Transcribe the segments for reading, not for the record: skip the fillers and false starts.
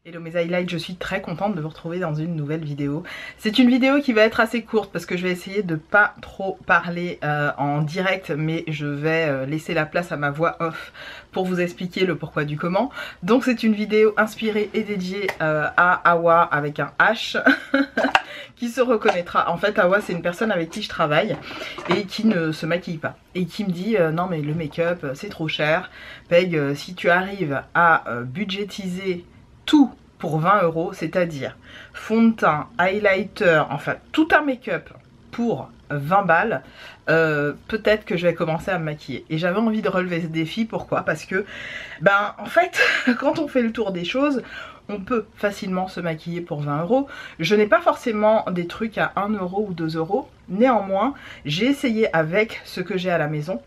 Hello mes highlights, je suis très contente de vous retrouver dans une nouvelle vidéo. C'est une vidéo qui va être assez courte parce que je vais essayer de pas trop parler en direct, mais je vais laisser la place à ma voix off pour vous expliquer le pourquoi du comment. Donc c'est une vidéo inspirée et dédiée à Awa avec un H qui se reconnaîtra. En fait Awa c'est une personne avec qui je travaille et qui ne se maquille pas et qui me dit non mais le make-up c'est trop cher. Peg, si tu arrives à budgétiser tout pour 20 €, c'est-à-dire fond de teint, highlighter, enfin tout un make-up pour 20 balles, peut-être que je vais commencer à me maquiller. Et j'avais envie de relever ce défi, pourquoi? Parce que, ben en fait, quand on fait le tour des choses, on peut facilement se maquiller pour 20 €. Je n'ai pas forcément des trucs à 1 € ou 2 €. Néanmoins, j'ai essayé avec ce que j'ai à la maison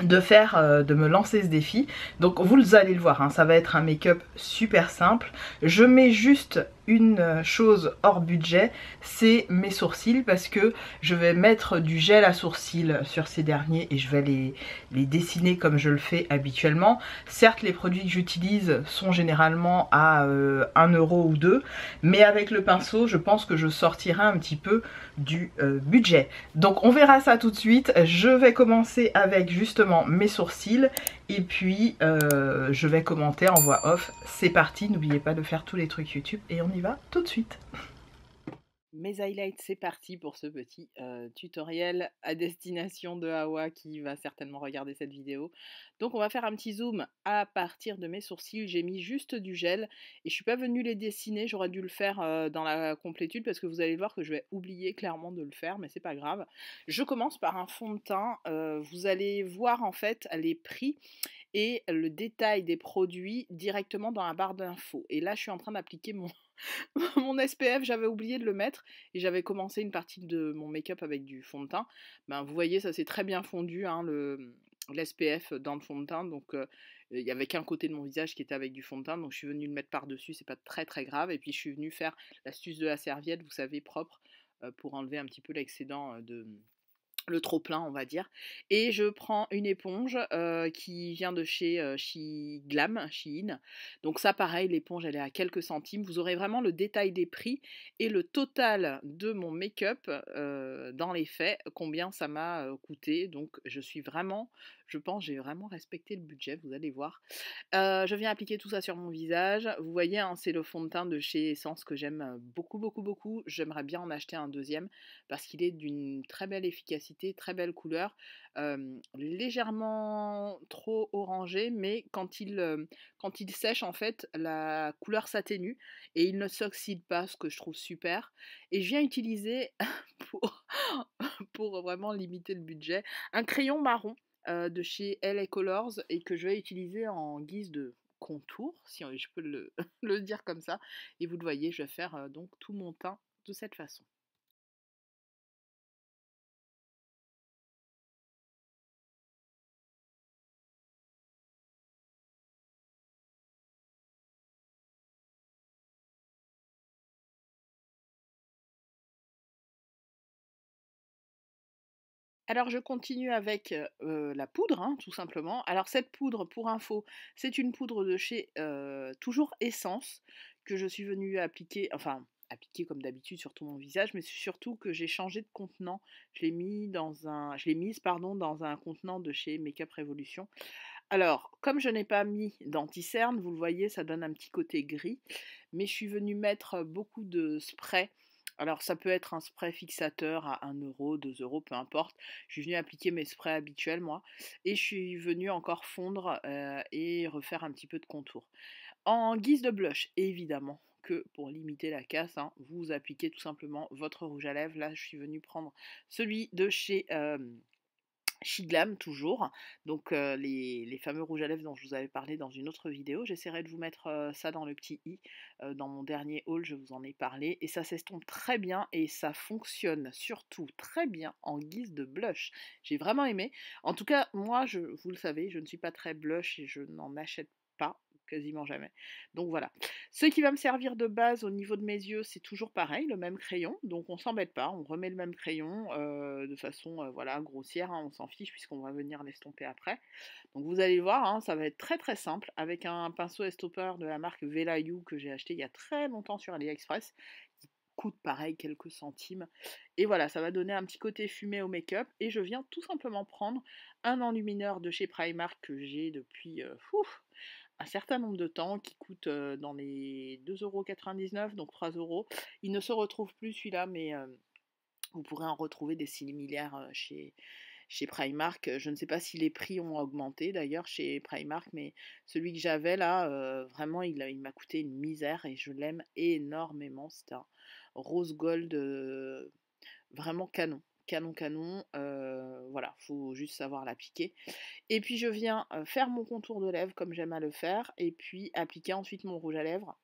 de me lancer ce défi. Donc vous allez le voir, hein, ça va être un make-up super simple. Je mets juste une chose hors budget, c'est mes sourcils, parce que je vais mettre du gel à sourcils sur ces derniers et je vais les dessiner comme je le fais habituellement. Certes les produits que j'utilise sont généralement à 1 € ou 2, mais avec le pinceau je pense que je sortirai un petit peu du budget. Donc on verra ça tout de suite. Je vais commencer avec justement mes sourcils et puis je vais commenter en voix off. C'est parti, n'oubliez pas de faire tous les trucs YouTube et on y va tout de suite. Mes highlights, c'est parti pour ce petit tutoriel à destination de Awa qui va certainement regarder cette vidéo. Donc on va faire un petit zoom à partir de mes sourcils. J'ai mis juste du gel et je suis pas venue les dessiner. J'aurais dû le faire dans la complétude parce que vous allez voir que je vais oublier clairement de le faire, mais c'est pas grave. Je commence par un fond de teint. Vous allez voir en fait les prix et le détail des produits directement dans la barre d'infos. Et là je suis en train d'appliquer mon SPF, j'avais oublié de le mettre et j'avais commencé une partie de mon make-up avec du fond de teint. Ben, vous voyez, ça s'est très bien fondu, hein, l'SPF dans le fond de teint. Donc, il n'y avait qu'un côté de mon visage qui était avec du fond de teint. Donc, je suis venue le mettre par-dessus, c'est pas très très grave. Et puis, je suis venue faire l'astuce de la serviette, vous savez, propre, pour enlever un petit peu l'excédent le trop plein on va dire, et je prends une éponge qui vient de chez Shein. Donc ça pareil, l'éponge elle est à quelques centimes. Vous aurez vraiment le détail des prix et le total de mon make-up dans les faits, combien ça m'a coûté. Donc je pense j'ai vraiment respecté le budget, vous allez voir. Je viens appliquer tout ça sur mon visage. Vous voyez, hein, c'est le fond de teint de chez Essence que j'aime beaucoup, beaucoup, beaucoup. J'aimerais bien en acheter un deuxième parce qu'il est d'une très belle efficacité, très belle couleur. Légèrement trop orangé, mais quand il sèche, en fait, la couleur s'atténue et il ne s'oxyde pas, ce que je trouve super. Et je viens utiliser, pour, pour vraiment limiter le budget, un crayon marron de chez LA Colors et que je vais utiliser en guise de contour, si je peux le dire comme ça. Et vous le voyez, je vais faire donc tout mon teint de cette façon. Alors je continue avec la poudre, hein, tout simplement. Alors cette poudre, pour info, c'est une poudre de chez toujours Essence que je suis venue appliquer, enfin appliquer comme d'habitude sur tout mon visage, mais surtout que j'ai changé de contenant. Je l'ai mise pardon dans un contenant de chez Makeup Revolution. Alors, comme je n'ai pas mis d'anti-cerne, vous le voyez, ça donne un petit côté gris, mais je suis venue mettre beaucoup de spray. Alors ça peut être un spray fixateur à 1 €, 2 €, peu importe. Je suis venue appliquer mes sprays habituels moi et je suis venue encore fondre, et refaire un petit peu de contour. En guise de blush, évidemment que pour limiter la casse, hein, vous appliquez tout simplement votre rouge à lèvres. Là, je suis venue prendre celui de chez, Shiglam toujours, donc les fameux rouges à lèvres dont je vous avais parlé dans une autre vidéo. J'essaierai de vous mettre ça dans le petit i, dans mon dernier haul je vous en ai parlé, et ça s'estompe très bien et ça fonctionne surtout très bien en guise de blush. J'ai vraiment aimé. En tout cas moi, vous le savez, je ne suis pas très blush et je n'en achète pas quasiment jamais. Donc voilà. Ce qui va me servir de base au niveau de mes yeux, c'est toujours pareil, le même crayon. Donc on s'embête pas, on remet le même crayon de façon voilà, grossière, hein, on s'en fiche puisqu'on va venir l'estomper après. Donc vous allez voir, hein, ça va être très très simple avec un pinceau estoppeur de la marque Velayu que j'ai acheté il y a très longtemps sur AliExpress, qui coûte pareil quelques centimes. Et voilà, ça va donner un petit côté fumé au make-up. Et je viens tout simplement prendre un enlumineur de chez Primark que j'ai depuis un certain nombre de temps, qui coûte dans les 2,99 €, donc 3 €. Il ne se retrouve plus celui-là, mais vous pourrez en retrouver des similaires chez Primark. Je ne sais pas si les prix ont augmenté d'ailleurs chez Primark, mais celui que j'avais là, vraiment il m'a coûté une misère et je l'aime énormément. C'est un rose gold vraiment canon. Canon, voilà, faut juste savoir l'appliquer. Et puis je viens faire mon contour de lèvres comme j'aime à le faire, et puis appliquer ensuite mon rouge à lèvres.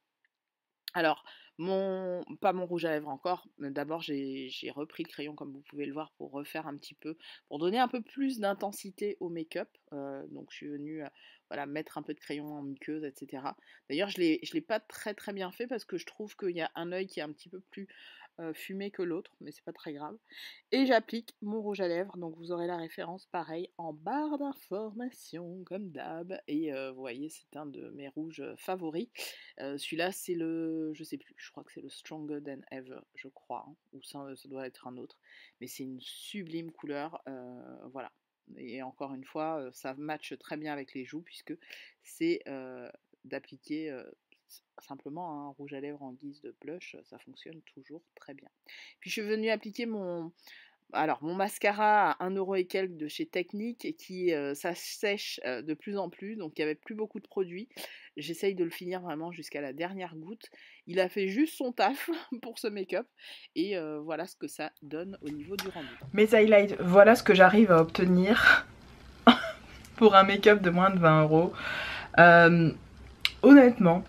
Alors, pas mon rouge à lèvres encore, mais d'abord j'ai repris le crayon comme vous pouvez le voir pour refaire un petit peu, pour donner un peu plus d'intensité au make-up. Donc je suis venue voilà, mettre un peu de crayon en muqueuse, etc. D'ailleurs je l'ai pas très très bien fait parce que je trouve qu'il y a un œil qui est un petit peu plus fumé que l'autre, mais c'est pas très grave. Et j'applique mon rouge à lèvres, donc vous aurez la référence pareil en barre d'informations comme d'hab. Et vous voyez, c'est un de mes rouges favoris. Celui-là, c'est le, je sais plus, je crois que c'est le Stronger Than Ever, je crois, hein, ou ça doit être un autre. Mais c'est une sublime couleur, voilà. Et encore une fois, ça matche très bien avec les joues puisque c'est d'appliquer simplement un rouge à lèvres en guise de blush, ça fonctionne toujours très bien. Puis je suis venue appliquer mon mascara à 1 € et quelques de chez Technique et qui ça sèche de plus en plus, donc il n'y avait plus beaucoup de produits. J'essaye de le finir vraiment jusqu'à la dernière goutte. Il a fait juste son taf pour ce make-up et voilà ce que ça donne au niveau du rendu. Mes highlights, voilà ce que j'arrive à obtenir pour un make-up de moins de 20 €. Honnêtement,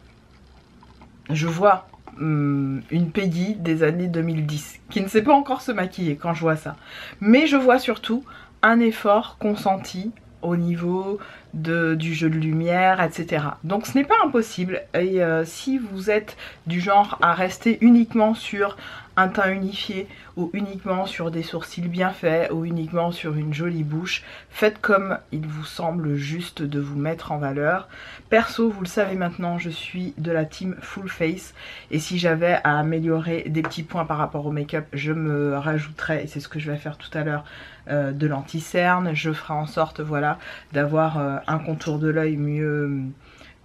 je vois une Peggy des années 2010 qui ne sait pas encore se maquiller quand je vois ça. Mais je vois surtout un effort consenti au niveau du jeu de lumière, etc. Donc ce n'est pas impossible. Et si vous êtes du genre à rester uniquement sur un teint unifié ou uniquement sur des sourcils bien faits ou uniquement sur une jolie bouche, faites comme il vous semble juste de vous mettre en valeur. Perso, vous le savez maintenant, je suis de la team full face et si j'avais à améliorer des petits points par rapport au make-up, je me rajouterais, et c'est ce que je vais faire tout à l'heure, de l'anti-cerne. Je ferai en sorte, voilà, d'avoir un contour de l'œil mieux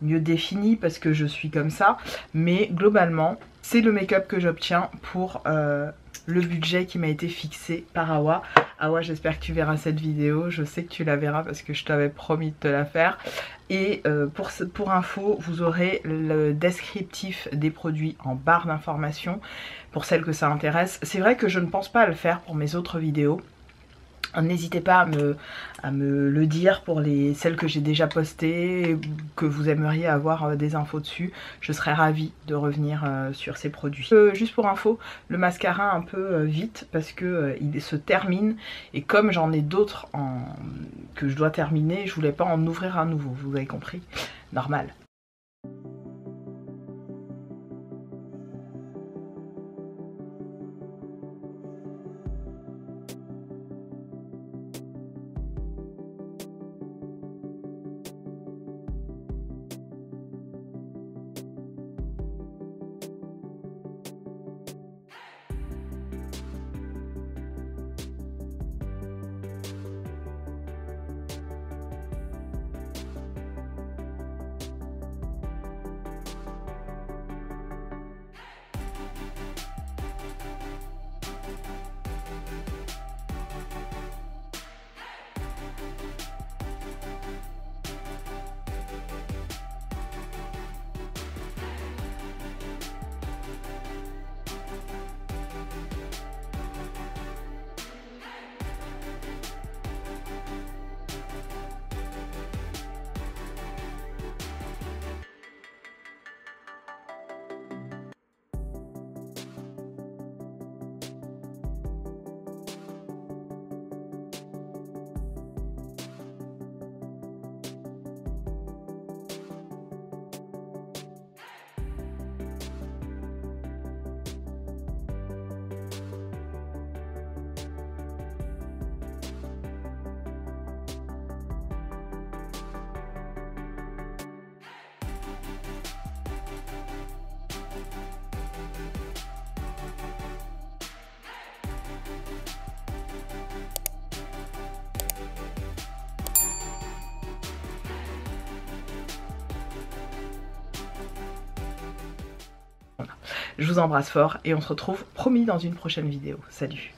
défini parce que je suis comme ça, mais globalement c'est le make-up que j'obtiens pour le budget qui m'a été fixé par Awa. Awa, j'espère que tu verras cette vidéo, je sais que tu la verras parce que je t'avais promis de te la faire. Et pour info, vous aurez le descriptif des produits en barre d'informations pour celles que ça intéresse. C'est vrai que je ne pense pas à le faire pour mes autres vidéos. N'hésitez pas à me le dire pour celles que j'ai déjà postées, que vous aimeriez avoir des infos dessus. Je serais ravie de revenir sur ces produits. Juste pour info, le mascara un peu vite parce que il se termine et comme j'en ai d'autres que je dois terminer, je voulais pas en ouvrir un nouveau, vous avez compris, normal. Voilà. Je vous embrasse fort et on se retrouve promis dans une prochaine vidéo. Salut!